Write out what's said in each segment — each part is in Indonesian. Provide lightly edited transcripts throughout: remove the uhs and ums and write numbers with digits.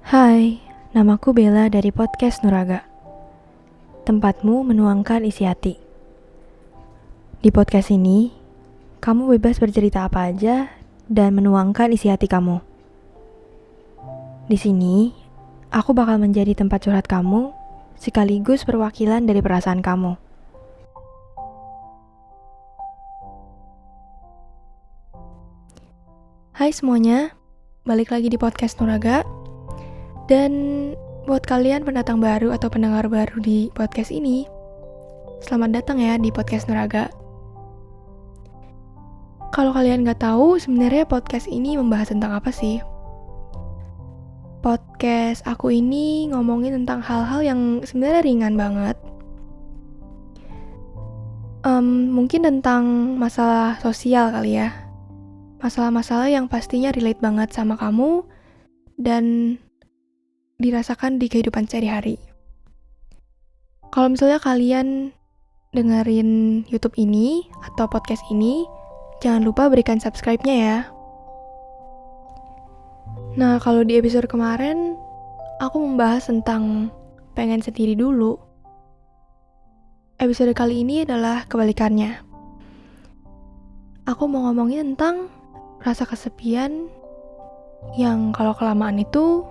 Hai, namaku Bella dari podcast Nuraga. Tempatmu menuangkan isi hati. Di podcast ini, kamu bebas bercerita apa aja dan menuangkan isi hati kamu. Di sini, aku bakal menjadi tempat curhat kamu, sekaligus perwakilan dari perasaan kamu. Hai semuanya, balik lagi di podcast Nuraga. Dan buat kalian pendatang baru atau pendengar baru di podcast ini, selamat datang ya di podcast Nuraga. Kalau kalian gak tahu, sebenarnya podcast ini membahas tentang apa sih? Podcast aku ini ngomongin tentang hal-hal yang sebenarnya ringan banget. Mungkin tentang masalah sosial kali ya. Masalah-masalah yang pastinya relate banget sama kamu dan dirasakan di kehidupan sehari-hari. Kalau misalnya kalian dengerin YouTube ini atau podcast ini, jangan lupa berikan subscribe-nya ya. Nah, kalau di episode kemarin, aku membahas tentang pengen sendiri dulu. Episode kali ini adalah kebalikannya. Aku mau ngomongin tentang rasa kesepian yang kalau kelamaan itu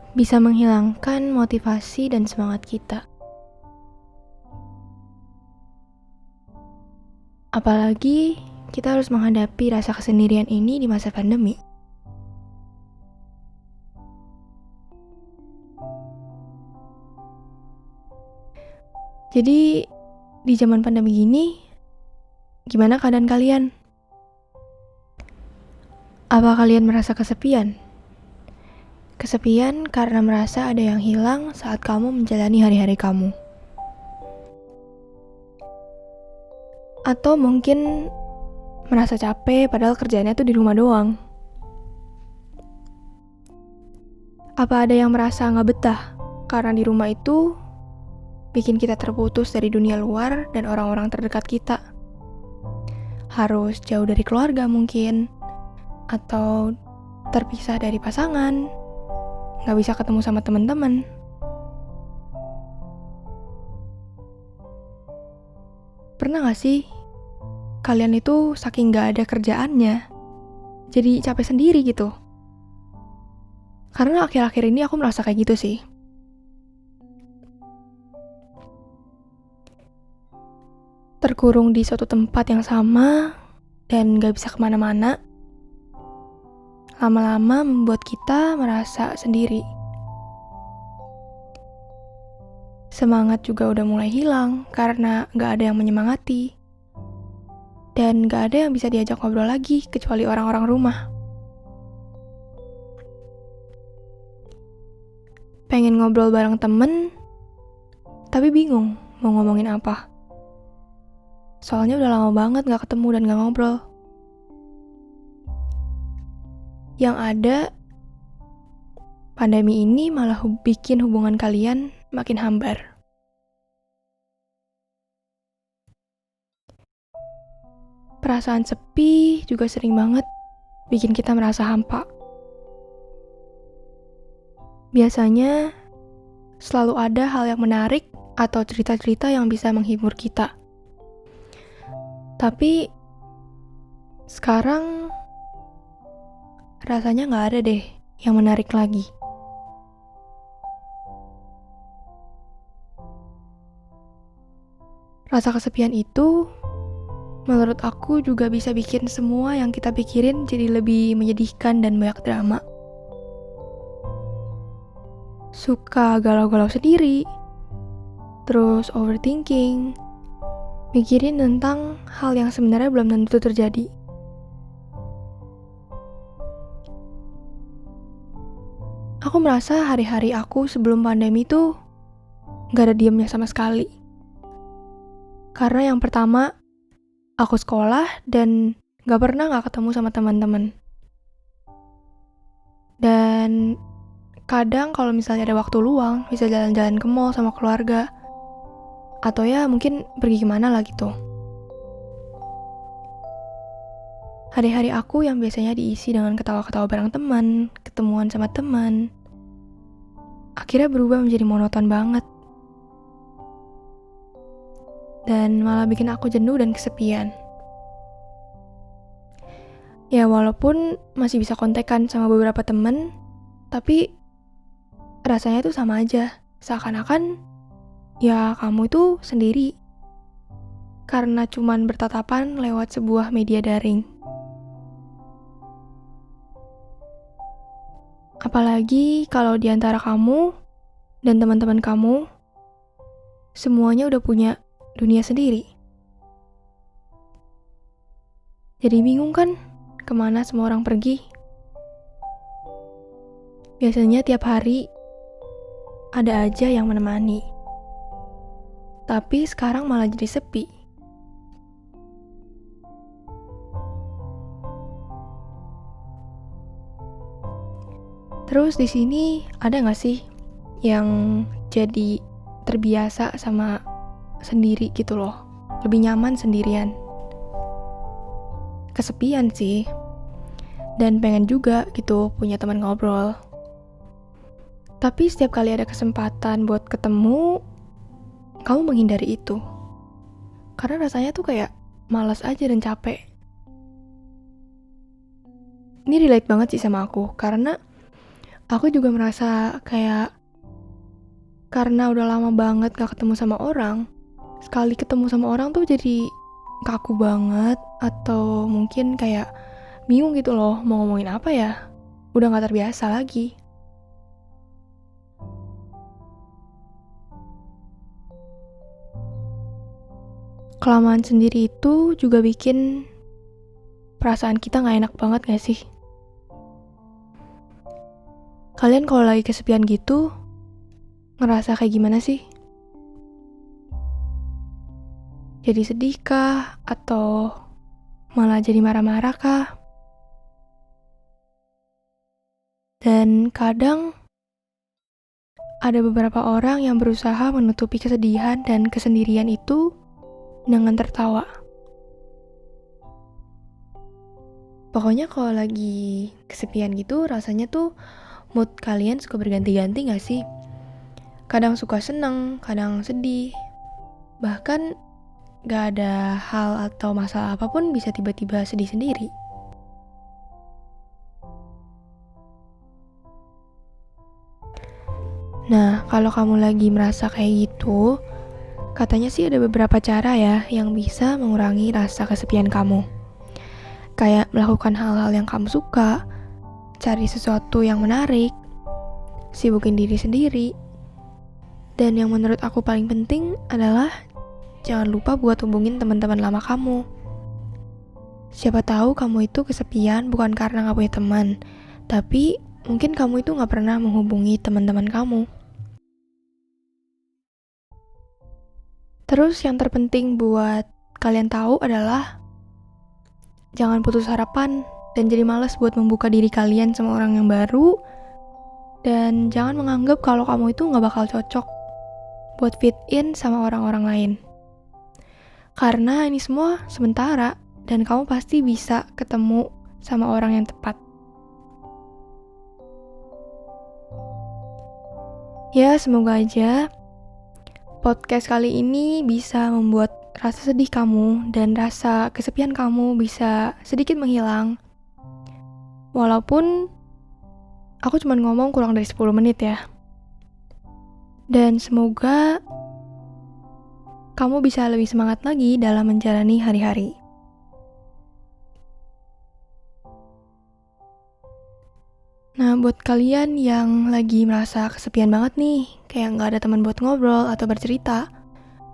bisa menghilangkan motivasi dan semangat kita. Apalagi kita harus menghadapi rasa kesendirian ini di masa pandemi. Jadi, di zaman pandemi gini, gimana keadaan kalian? Apa kalian merasa kesepian? Kesepian karena merasa ada yang hilang saat kamu menjalani hari-hari kamu. Atau mungkin merasa capek padahal kerjaannya tuh di rumah doang. Apa ada yang merasa gak betah karena di rumah itu bikin kita terputus dari dunia luar dan orang-orang terdekat kita? Harus jauh dari keluarga mungkin, atau terpisah dari pasangan, gak bisa ketemu sama teman-teman. Pernah gak sih kalian itu saking gak ada kerjaannya jadi capek sendiri gitu? Karena akhir-akhir ini aku merasa kayak gitu sih. Terkurung di suatu tempat yang sama dan gak bisa kemana-mana, lama-lama membuat kita merasa sendiri. Semangat juga udah mulai hilang karena gak ada yang menyemangati. Dan gak ada yang bisa diajak ngobrol lagi kecuali orang-orang rumah. Pengen ngobrol bareng temen, tapi bingung mau ngomongin apa. Soalnya udah lama banget gak ketemu dan gak ngobrol. Yang ada, pandemi ini malah bikin hubungan kalian makin hambar. Perasaan sepi juga sering banget bikin kita merasa hampa. Biasanya selalu ada hal yang menarik atau cerita-cerita yang bisa menghibur kita. Tapi sekarang rasanya gak ada deh yang menarik lagi. Rasa kesepian itu menurut aku juga bisa bikin semua yang kita pikirin jadi lebih menyedihkan dan banyak drama. Suka galau-galau sendiri, terus overthinking, mikirin tentang hal yang sebenarnya belum tentu terjadi. Aku merasa hari-hari aku sebelum pandemi tuh gak ada diamnya sama sekali. Karena yang pertama, aku sekolah dan gak pernah gak ketemu sama teman-teman. Dan kadang kalau misalnya ada waktu luang, bisa jalan-jalan ke mall sama keluarga. Atau ya mungkin pergi kemana lah gitu. Hari-hari aku yang biasanya diisi dengan ketawa-ketawa bareng teman, ketemuan sama teman, akhirnya berubah menjadi monoton banget. Dan malah bikin aku jenuh dan kesepian. Ya walaupun masih bisa kontekan sama beberapa temen, tapi rasanya tuh sama aja. Seakan-akan ya kamu itu sendiri. Karena cuman bertatapan lewat sebuah media daring. Apalagi kalau di antara kamu dan teman-teman kamu, semuanya udah punya dunia sendiri. Jadi bingung kan, kemana semua orang pergi? Biasanya tiap hari, ada aja yang menemani. Tapi sekarang malah jadi sepi. Terus di sini ada nggak sih yang jadi terbiasa sama sendiri gitu loh, lebih nyaman sendirian? Kesepian sih, dan pengen juga gitu punya teman ngobrol. Tapi setiap kali ada kesempatan buat ketemu, kamu menghindari itu. Karena rasanya tuh kayak malas aja dan capek. Ini relate banget sih sama aku, karena aku juga merasa kayak karena udah lama banget gak ketemu sama orang, sekali ketemu sama orang tuh jadi kaku banget, atau mungkin kayak bingung gitu loh mau ngomongin apa ya, udah gak terbiasa lagi. Kelamaan sendiri itu juga bikin perasaan kita gak enak banget gak sih? Kalian kalau lagi kesepian gitu, ngerasa kayak gimana sih? Jadi sedih kah? Atau malah jadi marah-marah kah? Dan kadang ada beberapa orang yang berusaha menutupi kesedihan dan kesendirian itu dengan tertawa. Pokoknya kalau lagi kesepian gitu, rasanya tuh mood kalian suka berganti-ganti gak sih? Kadang suka seneng, kadang sedih. Bahkan gak ada hal atau masalah apapun bisa tiba-tiba sedih sendiri. Nah, kalau kamu lagi merasa kayak gitu, katanya sih ada beberapa cara ya yang bisa mengurangi rasa kesepian kamu. Kayak melakukan hal-hal yang kamu suka, cari sesuatu yang menarik, sibukin diri sendiri. Dan yang menurut aku paling penting adalah jangan lupa buat hubungin teman-teman lama kamu. Siapa tahu kamu itu kesepian bukan karena gak punya teman, tapi mungkin kamu itu gak pernah menghubungi teman-teman kamu. Terus yang terpenting buat kalian tahu adalah jangan putus harapan dan jadi malas buat membuka diri kalian sama orang yang baru. Dan jangan menganggap kalau kamu itu gak bakal cocok buat fit in sama orang-orang lain. Karena ini semua sementara dan kamu pasti bisa ketemu sama orang yang tepat. Ya, semoga aja podcast kali ini bisa membuat rasa sedih kamu dan rasa kesepian kamu bisa sedikit menghilang. Walaupun aku cuma ngomong kurang dari 10 menit ya. Dan semoga kamu bisa lebih semangat lagi dalam menjalani hari-hari. Nah, buat kalian yang lagi merasa kesepian banget nih, kayak gak ada teman buat ngobrol atau bercerita,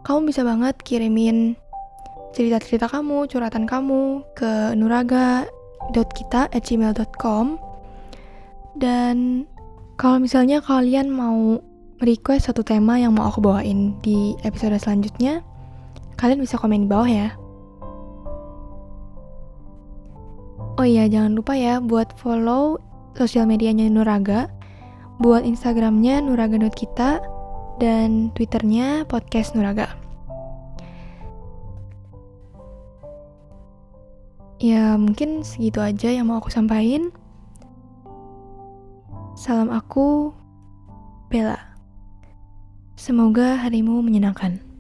kamu bisa banget kirimin cerita-cerita kamu, curhatan kamu ke nuraga.kita@gmail.com. Dan kalau misalnya kalian mau request satu tema yang mau aku bawain di episode selanjutnya, kalian bisa komen di bawah ya. Oh iya, jangan lupa ya buat follow sosial medianya Nuraga, buat Instagramnya nuraga.kita, dan Twitternya podcast Nuraga. Ya mungkin segitu aja yang mau aku sampaikan. Salam aku Bella. Semoga harimu menyenangkan.